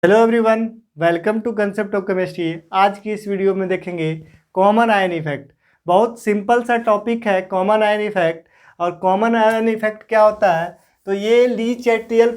Hello everyone, welcome to concept of chemistry. आज की इस वीडियो में देखेंगे कॉमन आयन इफेक्ट। बहुत सिंपल सा टॉपिक है कॉमन आयन इफेक्ट। और कॉमन आयन इफेक्ट क्या होता है, तो ये ली चैटियल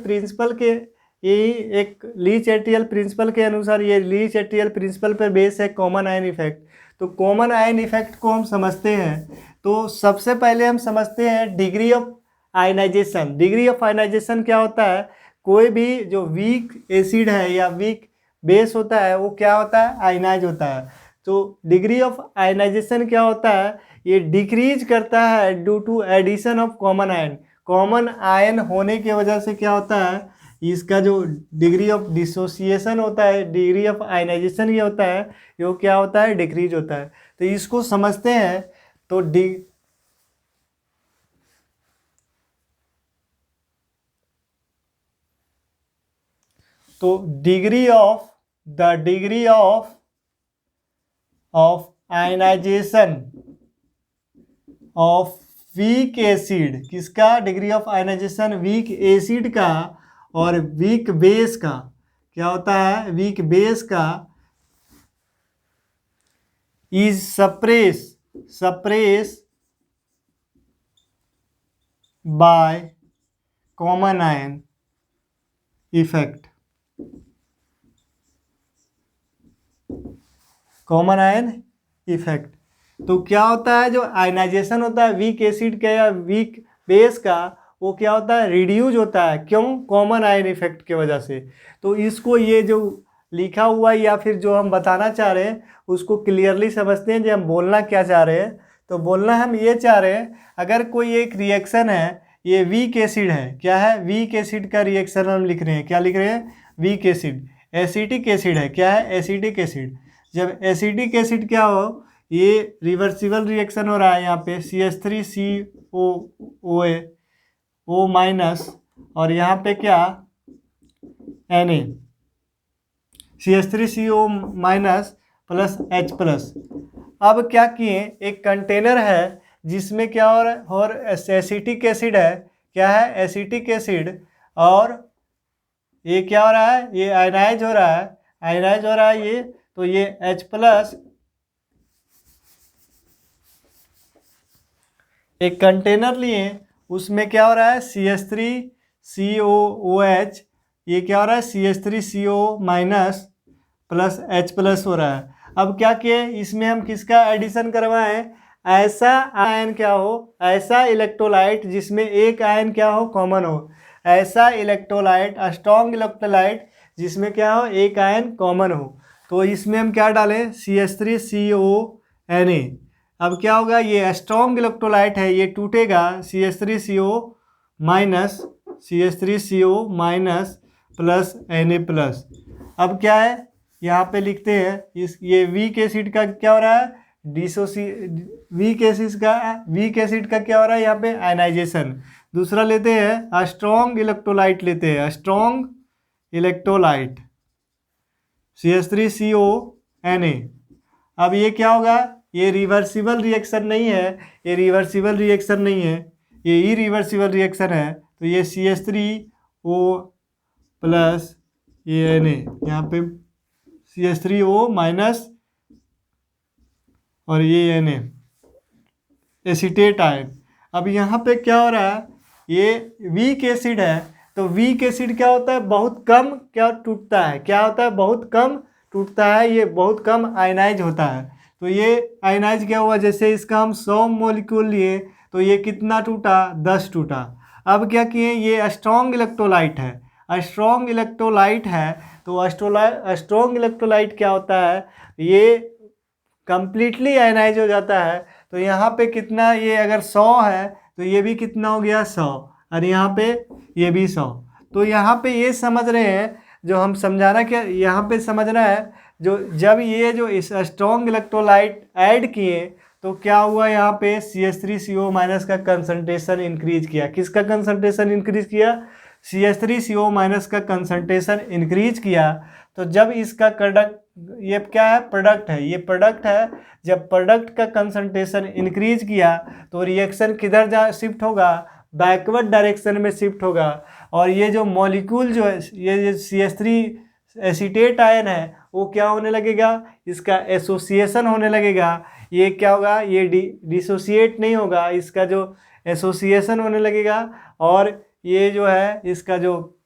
प्रिंसिपल के अनुसार ये ली चैटियल प्रिंसिपल पर बेस है कॉमन आयन इफेक्ट। तो कॉमन आयन इफेक्ट को हम समझते हैं तो सबसे पहले हम समझते हैं degree of ionization. Degree of ionization क्या होता है, कोई भी जो वीक एसिड है या वीक बेस होता है वो क्या होता है, आयनाइज होता है। तो डिग्री ऑफ आयनाइजेशन क्या होता है, ये डिक्रीज करता है due to addition of common ion. Common ion होने की वजह से क्या होता है, इसका जो डिग्री ऑफ डिसोसिएशन होता है, डिग्री ऑफ आयनाइजेशन ये होता है, ये क्या होता है, डिक्रीज होता है। तो इसको समझते हैं। तो degree of ionization of weak acid, किसका, degree of ionization weak acid का और वीक बेस का, क्या होता है, वीक बेस का, is suppress by common ion effect. Common ion effect तो क्या होता है, जो आयनाइजेशन होता है वीक एसिड का या वीक बेस का, वो क्या होता है, रिड्यूज होता है। क्यों, कॉमन आयन इफेक्ट की वजह से। तो इसको ये जो लिखा हुआ है या फिर जो हम बताना चाह रहे हैं उसको क्लियरली समझते हैं, जो हम बोलना क्या चाह रहे हैं। तो बोलना हम ये चाह रहे हैं, अगर कोई एक रिएक्शन है, ये वीक एसिड है, क्या है, वीक एसिड का रिएक्शन हम लिख रहे हैं, क्या लिख रहे हैं, वीक एसिड। एसिटिक एसिड है, क्या है, एसिटिक एसिड। जब एसिटिक एसिड क्या हो, ये रिवर्सिबल रिएक्शन हो रहा है, यहाँ पे CH3COOA माइनस और यहाँ पे क्या, Na, CH3CO minus plus H plus. अब क्या किए, एक कंटेनर है जिसमें क्या हो रहा है, और एसिटिक एसिड है, क्या है, एसिटिक एसिड, और ये क्या हो रहा है, ये आयनाइज हो रहा है, ये तो ये H प्लस, एक कंटेनर लिए उसमें क्या हो रहा है, CH3COOH, ये क्या हो रहा है, CH3CO minus plus H plus हो रहा है। अब क्या किए, इसमें हम किसका एडिशन करवाएं, ऐसा आयन क्या हो, ऐसा इलेक्ट्रोलाइट जिसमें एक आयन क्या हो, कॉमन हो। ऐसा इलेक्ट्रोलाइट, स्ट्रॉन्ग इलेक्ट्रोलाइट जिसमें क्या हो, एक आयन कॉमन हो। तो इसमें हम क्या डालें, CH3CONA। अब क्या होगा, ये स्ट्रॉन्ग इलेक्ट्रोलाइट है, ये टूटेगा, CH3CO minus plus Na plus. अब क्या है, यहाँ पे लिखते हैं इस, ये वीक एसिड का क्या हो रहा है, वीक एसिड का क्या हो रहा है, यहाँ पे आयनाइजेशन। दूसरा लेते हैं स्ट्रॉन्ग इलेक्ट्रोलाइट, लेते हैं स्ट्रॉन्ग इलेक्ट्रोलाइट CH3CONA। अब ये क्या होगा, ये रिवर्सिबल रिएक्शन नहीं है, ये इरिवर्सिबल रिएक्शन है। तो ये CH3O प्लस ये Na, यहाँ पे CH3O माइनस और ये Na, एसीटेट आयन। अब यहाँ पे क्या हो रहा है, ये वीक एसिड है, तो वीक एसिड क्या होता है, बहुत कम क्या टूटता है, क्या होता है, बहुत कम टूटता है, ये बहुत कम आयनाइज होता है। तो ये आयनाइज क्या हुआ, जैसे इसका हम 100 मॉलिक्यूल लिए तो ये कितना टूटा, 10 टूटा। अब क्या किए, ये स्ट्रॉन्ग इलेक्ट्रोलाइट है, तो स्ट्रॉन्ग इलेक्ट्रोलाइट क्या होता है, ये कंप्लीटली आयनाइज हो जाता है। तो यहाँ पे कितना, ये अगर 100 है तो ये भी कितना हो गया, 100, और यहाँ पे ये भी 100। तो यहाँ पे ये समझ रहे हैं, जो हम समझाना क्या यहाँ पे समझना है, जो जब ये जो इस स्ट्रॉन्ग इलेक्ट्रोलाइट ऐड किए तो क्या हुआ, यहाँ पे CH3CO माइनस का कंसंट्रेशन इंक्रीज किया। किसका कंसंट्रेशन इंक्रीज किया, CH3CO माइनस का कंसंट्रेशन इंक्रीज किया। तो जब इसका ये क्या है, प्रोडक्ट है, ये प्रोडक्ट है, जब प्रोडक्ट का कंसंट्रेशन इंक्रीज किया तो रिएक्शन किधर शिफ्ट होगा, बैकवर्ड डायरेक्शन में शिफ्ट होगा। और ये जो मॉलिक्यूल जो है, ये CH3 एसीटेट आयन है वो क्या होने लगेगा, इसका एसोसिएशन होने लगेगा। ये क्या होगा, ये डिसोसिएट नहीं होगा, इसका जो एसोसिएशन होने लगेगा और ये जो है इसका जो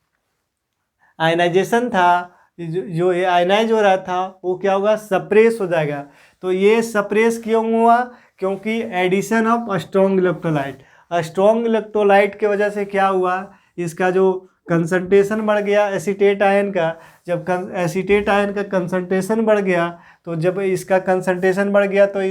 आयनाइजेशन था, जो ये आयनाइज हो रहा था वो क्या होगा, सप्रेस हो जाएगा। तो ये सप्रेस क्यों हुआ, क्योंकि addition of strong electrolyte. Strong electrolyte के वजह से क्या हुआ, इसका जो कंसंट्रेशन बढ़ गया एसीटेट आयन का। जब एसीटेट आयन का कंसंट्रेशन बढ़ गया, तो जब इसका कंसंट्रेशन बढ़ गया तो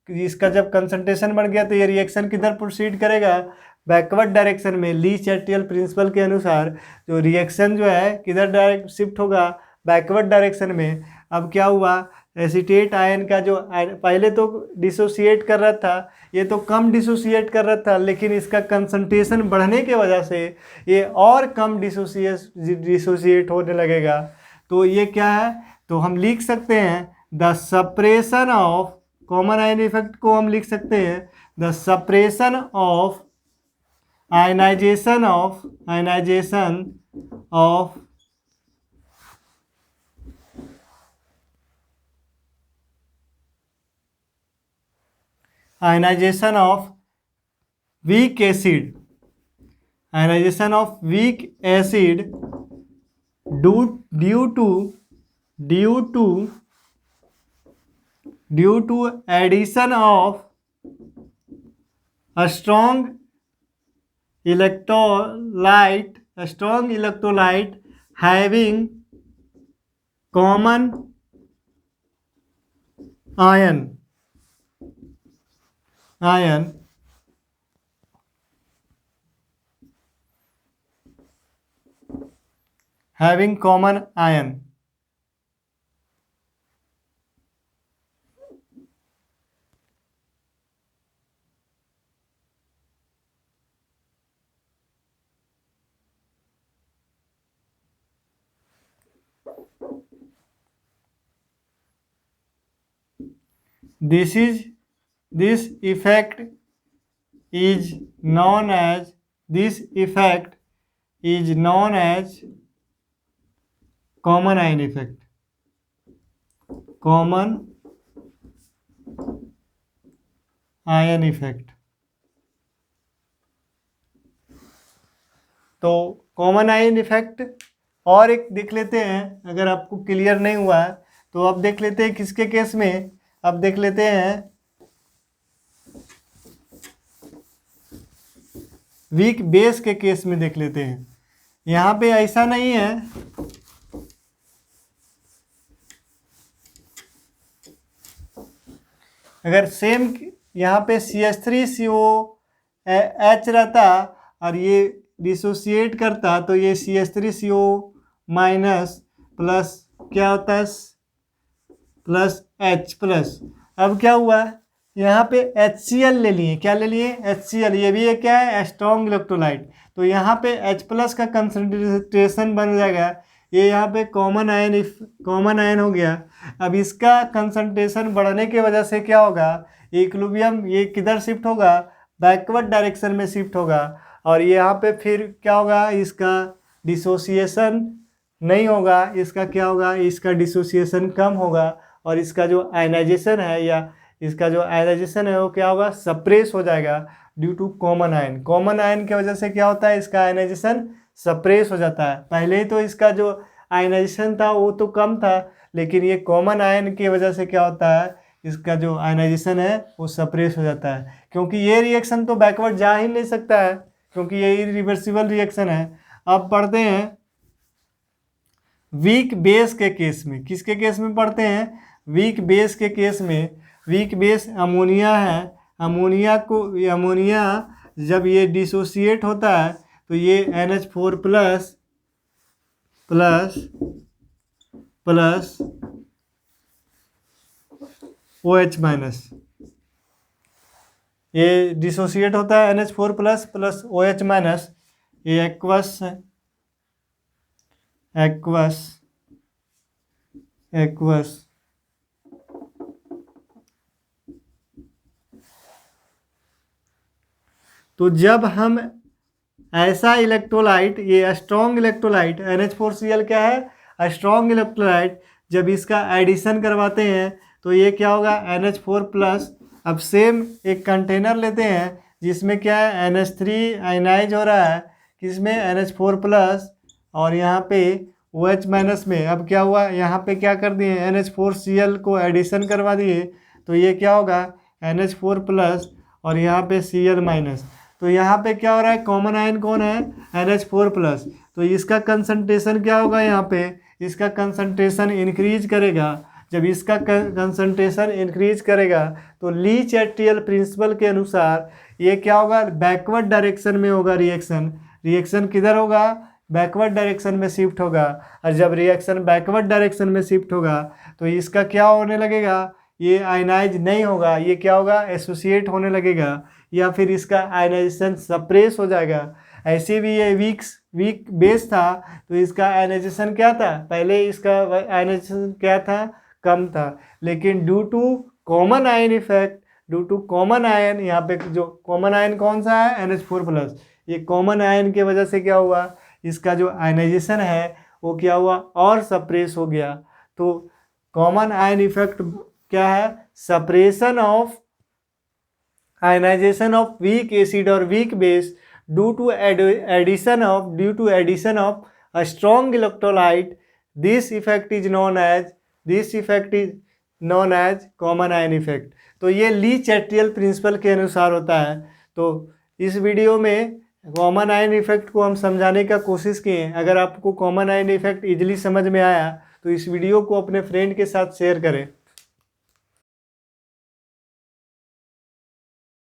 इसका जब कंसंट्रेशन बढ़ गया तो ये रिएक्शन किधर प्रोसीड करेगा, बैकवर्ड डायरेक्शन में। ली चैटियल प्रिंसिपल के अनुसार जो रिएक्शन जो है किधर डायरेक्ट शिफ्ट होगा, बैकवर्ड डायरेक्शन में। अब क्या हुआ, एसीटेट आयन का जो पहले तो डिसोसिएट कर रहा था, ये तो कम डिसोसिएट कर रहा था, लेकिन इसका कंसंट्रेशन बढ़ने के वजह से ये और कम डिसोसिएट होने लगेगा। तो ये क्या है, तो हम लिख सकते हैं the suppression of, common ion effect को हम लिख सकते हैं the suppression of ionization of ionization of weak acid, ionization of weak acid due to addition of a strong electrolyte having common ion having common ion. This effect is known as common ion effect. Common ion effect. तो common ion effect और एक देख लेते हैं, अगर आपको clear नहीं हुआ है तो अब देख लेते हैं किसके केस में। अब देख लेते हैं वीक बेस के केस में देख लेते हैं। यहाँ पे ऐसा नहीं है, अगर सेम यहाँ पे CH3COH रहता और ये डिसोसिएट करता तो ये CH3CO माइनस प्लस क्या होता है प्लस H प्लस। अब क्या हुआ, यहाँ पे HCl ले लिए, क्या ले लिए HCl, ये भी एक क्या है स्ट्रॉन्ग इलेक्ट्रोलाइट। तो यहाँ पे H प्लस का कंसंट्रेशन बन जाएगा, ये यहाँ पे कॉमन आयन हो गया। अब इसका कंसंट्रेशन बढ़ने की वजह से क्या होगा, इक्विलिब्रियम ये किधर शिफ्ट होगा, बैकवर्ड डायरेक्शन में शिफ्ट होगा। और यहाँ पे फिर क्या होगा, इसका डिसोसिएशन नहीं होगा, इसका क्या होगा, इसका डिसोसिएशन कम होगा और इसका जो आयनाइजेशन है वो क्या होगा, सप्रेस हो जाएगा due to common ion. Common ion की वजह से क्या होता है, इसका आयनाइजेशन सप्रेस हो जाता है। पहले ही तो इसका जो आयनाइजेशन था वो तो कम था, लेकिन ये कॉमन आयन की वजह से क्या होता है, इसका जो आयनाइजेशन है वो सप्रेस हो जाता है, क्योंकि ये रिएक्शन तो बैकवर्ड जा ही नहीं सकता है, क्योंकि ये इरिवर्सिबल रिएक्शन है। अब पढ़ते हैं वीक बेस के केस में। किसके केस में पढ़ते हैं, वीक बेस के केस में। वीक बेस अमोनिया है। अमोनिया जब ये डिसोसिएट होता है तो ये NH4 प्लस OH माइनस, ये डिसोसिएट होता है NH4 प्लस OH माइनस, ये एक्वस तो जब हम ऐसा इलेक्ट्रोलाइट, ये स्ट्रॉन्ग इलेक्ट्रोलाइट NH4Cl क्या है, स्ट्रॉन्ग इलेक्ट्रोलाइट जब इसका एडिशन करवाते हैं तो ये क्या होगा NH4+। अब सेम एक कंटेनर लेते हैं जिसमें क्या है NH3 आयनाइज हो रहा है किसमें NH4+, और यहाँ पे OH- में अब क्या हुआ यहाँ पे क्या कर दिए NH4Cl को एडिशन करवा दिए तो ये क्या होगा NH4+ और यहाँ पे Cl-। तो यहाँ पे क्या हो रहा है कॉमन आयन कौन है NH4+। तो इसका कंसंट्रेशन क्या होगा यहाँ पे इसका कंसंट्रेशन इंक्रीज करेगा। जब इसका कंसंट्रेशन इंक्रीज करेगा तो ली चैटियल प्रिंसिपल के अनुसार ये क्या होगा बैकवर्ड डायरेक्शन में होगा रिएक्शन किधर होगा बैकवर्ड डायरेक्शन में शिफ्ट होगा। और जब रिएक्शन बैकवर्ड डायरेक्शन में शिफ्ट होगा तो इसका क्या होने लगेगा ये आयनाइज नहीं होगा, ये क्या होगा एसोसिएट होने लगेगा या फिर इसका आयनाइजेशन सप्रेस हो जाएगा। ऐसे भी ये वीक बेस था तो इसका आयनाइजेशन क्या था पहले इसका आयनाइजेशन क्या था कम था, लेकिन due to common ion effect due to common ion यहाँ पे जो कॉमन आयन कौन सा है NH4+, ये कॉमन आयन की वजह से क्या हुआ इसका जो आयनाइजेशन है वो क्या हुआ और सप्रेस हो गया। तो कॉमन आयन इफेक्ट क्या है suppression of ionization of weak acid और weak base due to addition of a strong electrolyte. This effect is known as common ion effect. तो ये ली चैटियल प्रिंसिपल के अनुसार होता है। तो इस वीडियो में कॉमन आयन इफेक्ट को हम समझाने का कोशिश किए हैं। अगर आपको कॉमन आयन इफेक्ट इजीली समझ में आया तो इस वीडियो को अपने फ्रेंड के साथ शेयर करें।